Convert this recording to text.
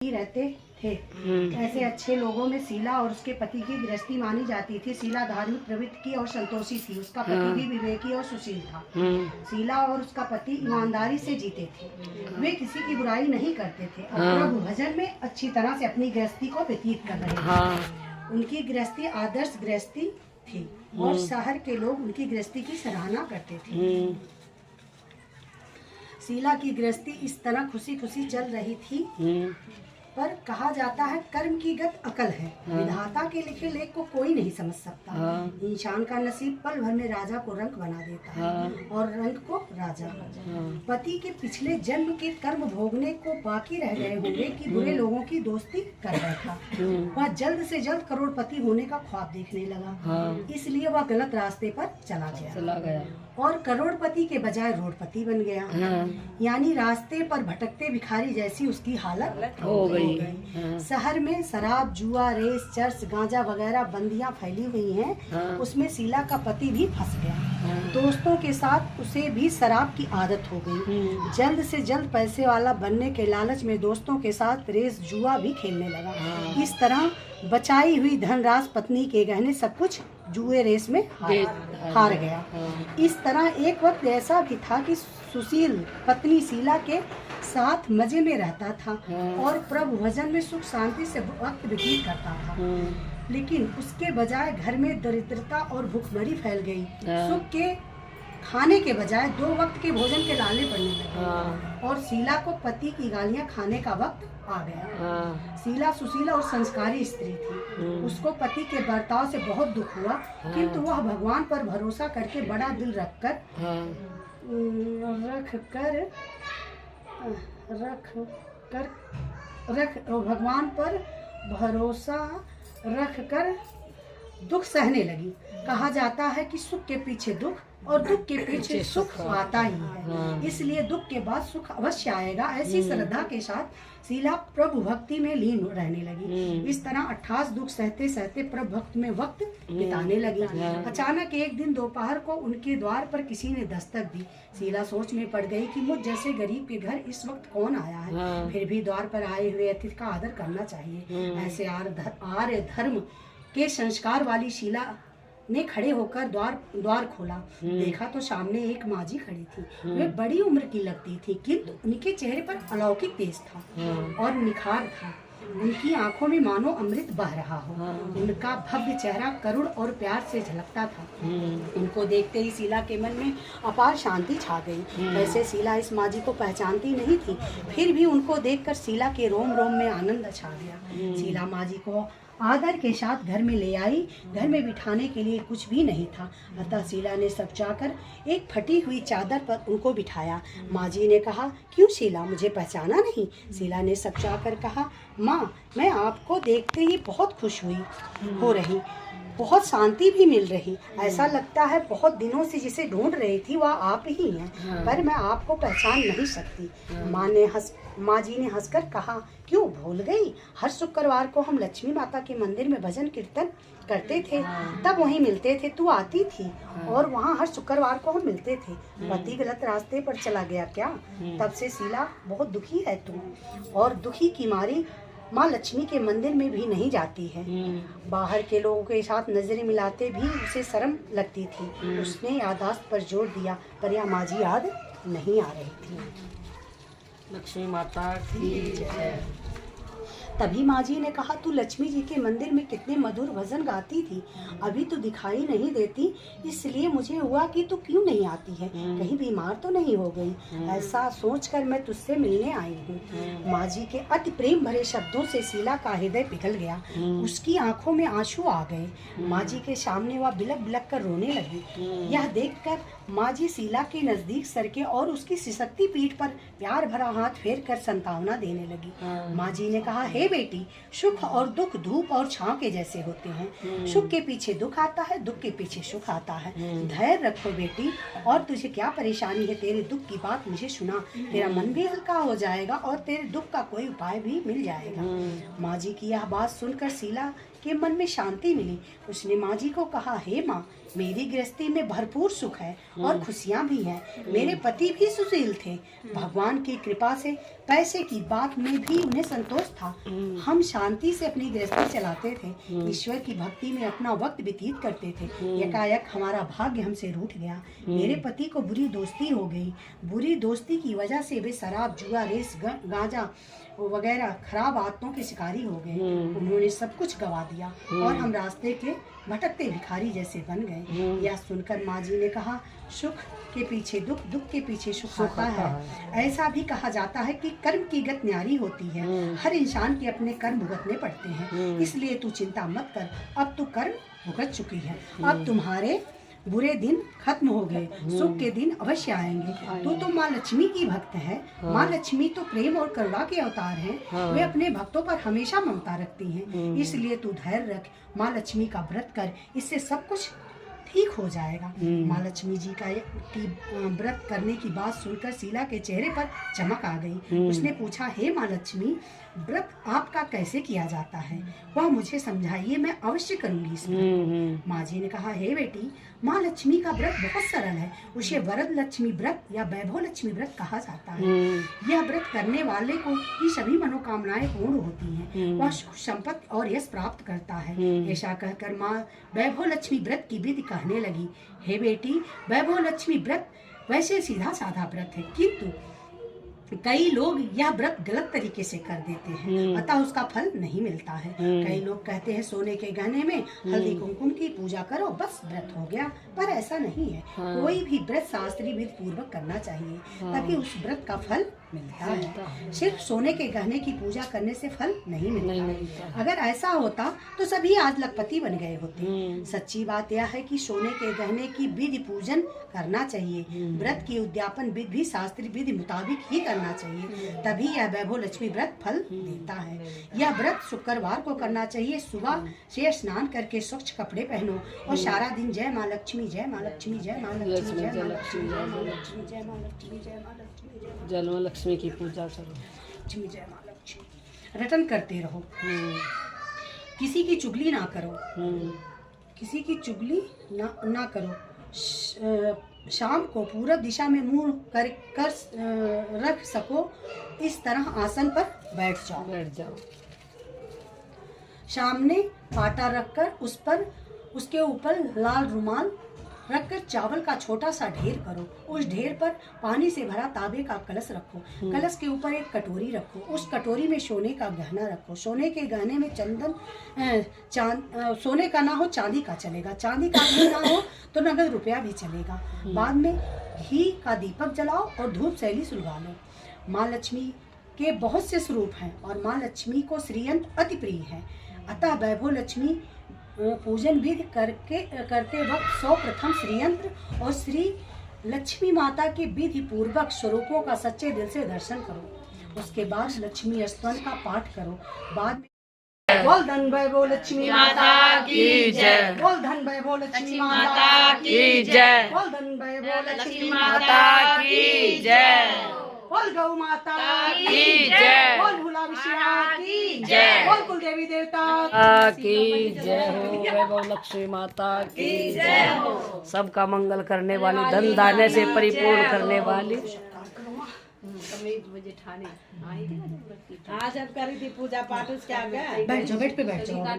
रहते थे। ऐसे अच्छे लोगों में शीला और उसके पति की गृहस्थी मानी जाती थी। शीला धार्मिक प्रवृत्ति की और संतोषी थी। उसका पति भी विवेकी और सुशील था। शीला और उसका पति ईमानदारी से जीते थे। वे किसी की बुराई नहीं करते थे और प्रभु भजन में अच्छी तरह से अपनी गृहस्थी को व्यतीत कर रहे थे। उनकी गृहस्थी आदर्श गृहस्थी थी और शहर के लोग उनकी गृहस्थी की सराहना करते थे। शीला की गृहस्थी इस तरह खुशी खुशी चल रही थी, पर कहा जाता है कर्म की गत अकल है। विधाता के लिखे लेख को कोई नहीं समझ सकता। इंसान का नसीब पल भर में राजा को रंक बना देता है और रंक को राजा। पति के पिछले जन्म के कर्म भोगने को बाकी रह गए होंगे कि बुरे लोगों की दोस्ती कर बैठा। वह जल्द से जल्द करोड़पति होने का ख्वाब देखने लगा, इसलिए वह गलत रास्ते पर चला गया और करोड़पति के बजाय रोडपति बन गया। यानी रास्ते पर भटकते भिखारी जैसी उसकी हालत हो गई। शहर में शराब, जुआ, रेस, चर्च, गांजा वगैरह बंदियां फैली हुई हैं। उसमें शीला का पति भी फंस गया। दोस्तों के साथ उसे भी शराब की आदत हो गई। जल्द से जल्द पैसे वाला बनने के लालच में दोस्तों के साथ रेस, जुआ भी खेलने लगा। इस तरह बचाई हुई धनराशि, पत्नी के गहने, सब कुछ जुए रेस में हार गया। इस तरह एक वक्त ऐसा भी था कि सुशील पत्नी शीला के साथ मजे में रहता था और प्रभु भजन में सुख शांति से वक्त व्यतीत करता था। लेकिन उसके बजाय घर में दरिद्रता और भूखमरी फैल गई। सुख के खाने के बजाय 2 वक्त के भोजन के लाले पड़ने लगे और शीला को पति की गालियां खाने का वक्त आ गया। शीला सुशीला और संस्कारी स्त्री थी। उसको पति के बर्ताव से बहुत दुख हुआ, किंतु वह भगवान पर भरोसा करके बड़ा दिल भगवान पर भरोसा रख कर दुख सहने लगी। कहा जाता है कि सुख के पीछे दुख और दुख के पीछे सुख आता ही है, इसलिए दुख के बाद सुख अवश्य आएगा। ऐसी श्रद्धा के साथ शीला प्रभु भक्ति में लीन रहने लगी। इस तरह 28 दुख सहते सहते प्रभु भक्ति में वक्त बिताने लगी। अचानक एक दिन दोपहर को उनके द्वार पर किसी ने दस्तक दी। शीला सोच में पड़ गई कि मुझ जैसे गरीब के घर इस वक्त कौन आया है। फिर भी द्वार पर आए हुए अतिथि का आदर करना चाहिए। ऐसे आर्य धर्म के संस्कार वाली शीला ने खड़े होकर द्वार खोला। देखा तो सामने एक माजी खड़ी थी। वे बड़ी उम्र की लगती थी, किंतु उनके चेहरे पर अलौकिक तेज था और निखार था। उनकी आंखों में मानो अमृत बह रहा हो। उनका भव्य चेहरा करुण और प्यार से झलकता था। उनको देखते ही शीला के मन में अपार शांति छा गई। वैसे शीला इस माजी को पहचानती नहीं थी, फिर भी उनको देखकर शीला के रोम रोम में आनंद छा गया। शीला माजी को आदर के साथ घर में ले आई। घर में बिठाने के लिए कुछ भी नहीं था, अतः शीला ने सब चाकर एक फटी हुई चादर पर उनको बिठाया। माजी ने कहा, क्यों शीला, मुझे पहचाना नहीं? शीला ने सब चाकर कहा, माँ, मैं आपको देखते ही बहुत खुश हो रही, बहुत शांति भी मिल रही। ऐसा लगता है बहुत दिनों से जिसे ढूंढ रही थी वह आप ही हैं, पर मैं आपको पहचान नहीं सकती। माँ जी ने हंसकर कहा, क्यों भूल गई? हर शुक्रवार को हम लक्ष्मी माता के मंदिर में भजन कीर्तन करते थे, तब वहीं मिलते थे। तू आती थी और वहाँ हर शुक्रवार को हम मिलते थे। पति गलत रास्ते पर चला गया क्या? तब से शीला बहुत दुखी है तू, और दुखी की मारी माँ लक्ष्मी के मंदिर में भी नहीं जाती है। बाहर के लोगों के साथ नजरें मिलाते भी उसे शर्म लगती थी। उसने याददाश्त पर जोर दिया, पर यह माजी याद नहीं आ रही थी। लक्ष्मी माता की जय। तभी माजी ने कहा, तू लक्ष्मी जी के मंदिर में कितने मधुर भजन गाती थी, अभी तो दिखाई नहीं देती, इसलिए मुझे हुआ कि तू क्यों नहीं आती है, कहीं बीमार तो नहीं हो गई। ऐसा सोचकर मैं तुझसे मिलने आई हूँ। माजी के अति प्रेम भरे शब्दों से शीला का हृदय पिघल गया। उसकी आंखों में आंसू आ गए। माजी के सामने वह बिलक बिलक कर रोने लगी। यह देखकर माजी शीला के नजदीक सरके और उसकी सिसकती पीठ पर प्यार भरा हाथ फेर कर संतावना देने लगी। माजी ने कहा, हे बेटी, सुख और दुख धूप और छांव के जैसे होते हैं। सुख के पीछे दुख आता है, दुख के पीछे सुख आता है। धैर्य रखो बेटी, और तुझे क्या परेशानी है? तेरे दुख की बात मुझे सुना, तेरा मन भी हल्का हो जाएगा और तेरे दुख का कोई उपाय भी मिल जाएगा। माजी की यह बात सुनकर शीला के मन में शांति मिली। उसने माँ जी को कहा, हे माँ, मेरी गृहस्थी में भरपूर सुख है और खुशियाँ भी हैं। मेरे पति भी सुशील थे। भगवान की कृपा से पैसे की बात में भी उन्हें संतोष था। हम शांति से अपनी गृहस्थी चलाते थे, ईश्वर की भक्ति में अपना वक्त व्यतीत करते थे। एकाएक हमारा भाग्य हमसे रूठ गया। मेरे पति को बुरी दोस्ती हो गई। बुरी दोस्ती की वजह से वे शराब, जुआ, रेस, गांजा वगैरह खराब आदतों के शिकारी हो गए। उन्होंने सब कुछ गवा दिया और हम रास्ते के भटकते भिखारी जैसे बन गए। यह सुनकर माँ जी ने कहा, सुख के पीछे दुख, दुख के पीछे सुख आता है। ऐसा भी कहा जाता है कि कर्म की गत न्यारी होती है। हर इंसान के अपने कर्म भुगतने पड़ते हैं, इसलिए तू चिंता मत कर। अब तू कर्म भुगत चुकी है, अब तुम्हारे बुरे दिन खत्म हो गए, सुख के दिन अवश्य आएंगे। तो माँ लक्ष्मी की भक्त है। माँ लक्ष्मी तो प्रेम और करुणा के अवतार हैं। वे अपने भक्तों पर हमेशा ममता रखती हैं। इसलिए तू धैर्य रख, माँ लक्ष्मी का व्रत कर, इससे सब कुछ ठीक हो जाएगा। माँ लक्ष्मी जी का व्रत करने की बात सुनकर शीला के चेहरे पर चमक आ गई। उसने पूछा, हे माँ लक्ष्मी, व्रत आपका कैसे किया जाता है, वह मुझे समझाइए, मैं अवश्य करूंगी इसमें। माँ जी ने कहा, हे बेटी, माँ लक्ष्मी का व्रत बहुत सरल है। उसे वरद लक्ष्मी व्रत या वैभव लक्ष्मी व्रत कहा जाता है। यह व्रत करने वाले को ही सभी मनोकामनाएं पूर्ण होती हैं। वह सुख, संपत्ति और यश प्राप्त करता है। ऐसा कहकर माँ वैभव लक्ष्मी व्रत की विधि कहने लगी। हे बेटी, वैभव लक्ष्मी व्रत वैसे सीधा साधा व्रत है, किंतु कई लोग यह व्रत गलत तरीके से कर देते हैं, अतः उसका फल नहीं मिलता है। कई लोग कहते हैं सोने के गहने में हल्दी कुमकुम की पूजा करो, बस व्रत हो गया, पर ऐसा नहीं है। कोई भी व्रत शास्त्रीय विधि पूर्वक करना चाहिए, तभी उस व्रत का फल मिलता है। सिर्फ सोने के गहने की पूजा करने से फल नहीं मिलता। अगर ऐसा होता तो सभी आज लखपति बन गए होते। सच्ची बात यह है कि सोने के गहने की विधि पूजन करना चाहिए। व्रत की उद्यापन विधि भी शास्त्रीय विधि मुताबिक ही करना चाहिए, तभी यह वैभव लक्ष्मी व्रत फल देता है। यह व्रत शुक्रवार को करना चाहिए। सुबह से स्नान करके स्वच्छ कपड़े पहनो और सारा दिन जय माँ लक्ष्मी, जय माँ लक्ष्मी, जय माँ लक्ष्मी, जय माँ लक्ष्मी, जय माँ लक्ष्मी, जय माँ लक्ष्मी, जय माँ लक्ष्मी, जय माँ लक्ष्मी की पूजा करो, जय माँ लक्ष्मी रटन करते रहो। किसी की चुगली ना करो, किसी की चुगली ना करो। शाम को पूरब दिशा में मुंह कर रख सको, इस तरह आसन पर बैठ जाओ। सामने पाटा रखकर उसके ऊपर लाल रुमाल रखकर चावल का छोटा सा ढेर करो। उस ढेर पर पानी से भरा तांबे का कलश रखो। कलश के ऊपर एक कटोरी रखो। उस कटोरी में सोने का गहना रखो। सोने के गहने में सोने का ना हो चांदी का चलेगा। चांदी का भी ना हो तो नगद रुपया भी चलेगा। बाद में घी का दीपक जलाओ और धूप शैली सुलगा लो। माँ लक्ष्मी के बहुत से स्वरूप हैं और माँ लक्ष्मी को श्रीयंत्र अति प्रिय है, अतः वैभव लक्ष्मी पूजन विधि करते वक्त सर्वप्रथम श्रीयंत्र और श्री लक्ष्मी माता के विधि पूर्वक स्वरूपों का सच्चे दिल से दर्शन करो। उसके बाद लक्ष्मी स्तवन का पाठ करो। बाद में बोल धन वैभव लक्ष्मी माता की जय, बोल धन वैभव लक्ष्मी माता की जय, बोल धन वैभव लक्ष्मी माता की जय, बोल गौ माता की जय, बोल भोला विष्णु की जय, बोल कुल देवी देवता की जय हो, वैभव लक्ष्मी माता की जय हो। सबका मंगल करने वाली, धन धान्य से परिपूर्ण करने वाली। आज अब करी थी पूजा पाठ, उसके आगे बैठ जाओ, बेड पे बैठ जाओ।